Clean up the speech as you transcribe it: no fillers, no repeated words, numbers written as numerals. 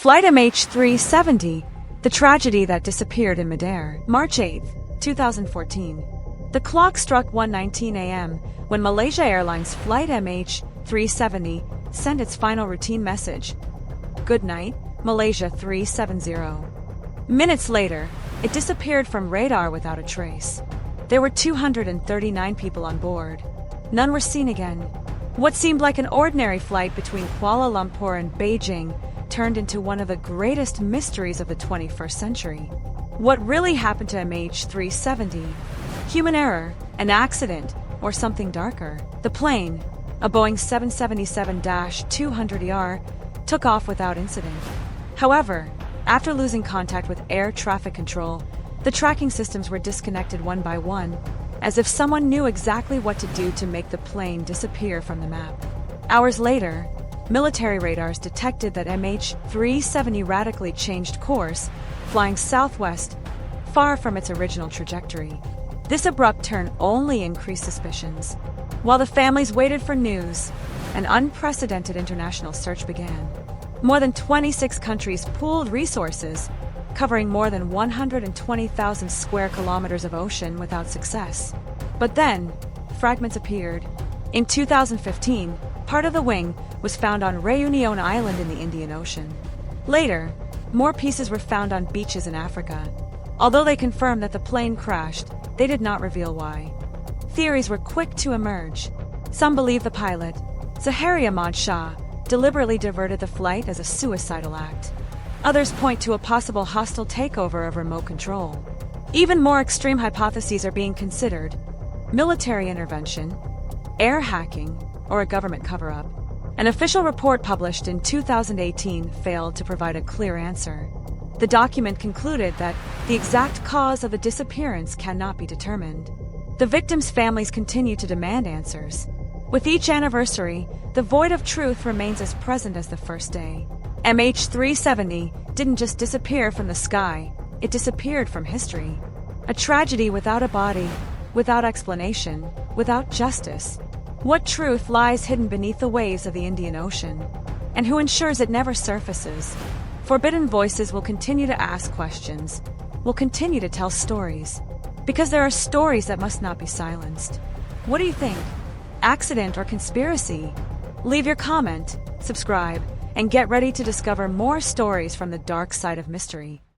Flight MH370, the tragedy that disappeared in Midair. March 8, 2014. The clock struck 1:19 a.m. when Malaysia Airlines flight MH370 sent its final routine message. Good night, Malaysia 370. Minutes later, it disappeared from radar without a trace. There were 239 people on board. None were seen again. What seemed like an ordinary flight between Kuala Lumpur and Beijing turned into one of the greatest mysteries of the 21st century. What really happened to MH370? Human error, an accident, or something darker? The plane, a Boeing 777-200ER, took off without incident. However, after losing contact with air traffic control, the tracking systems were disconnected one by one, as if someone knew exactly what to do to make the plane disappear from the map. Hours later, military radars detected that MH370 radically changed course, flying southwest, far from its original trajectory. This abrupt turn only increased suspicions. While the families waited for news, an unprecedented international search began. More than 26 countries pooled resources, covering more than 120,000 square kilometers of ocean without success. But then, fragments appeared. In 2015, part of the wing was found on Réunion Island in the Indian Ocean. Later, more pieces were found on beaches in Africa. Although they confirmed that the plane crashed, they did not reveal why. Theories were quick to emerge. Some believe the pilot, Zahari Ahmad Shah, deliberately diverted the flight as a suicidal act. Others point to a possible hostile takeover of remote control. Even more extreme hypotheses are being considered: military intervention, air hacking, or a government cover-up. An official report published in 2018 failed to provide a clear answer. The document concluded that the exact cause of the disappearance cannot be determined. The victims' families continue to demand answers. With each anniversary, the void of truth remains as present as the first day. MH370 didn't just disappear from the sky, it disappeared from history. A tragedy without a body, without explanation, without justice. What truth lies hidden beneath the waves of the Indian Ocean? And who ensures it never surfaces? Forbidden voices will continue to ask questions, will continue to tell stories, because there are stories that must not be silenced. What do you think? Accident or conspiracy? Leave your comment, subscribe, and get ready to discover more stories from the dark side of mystery.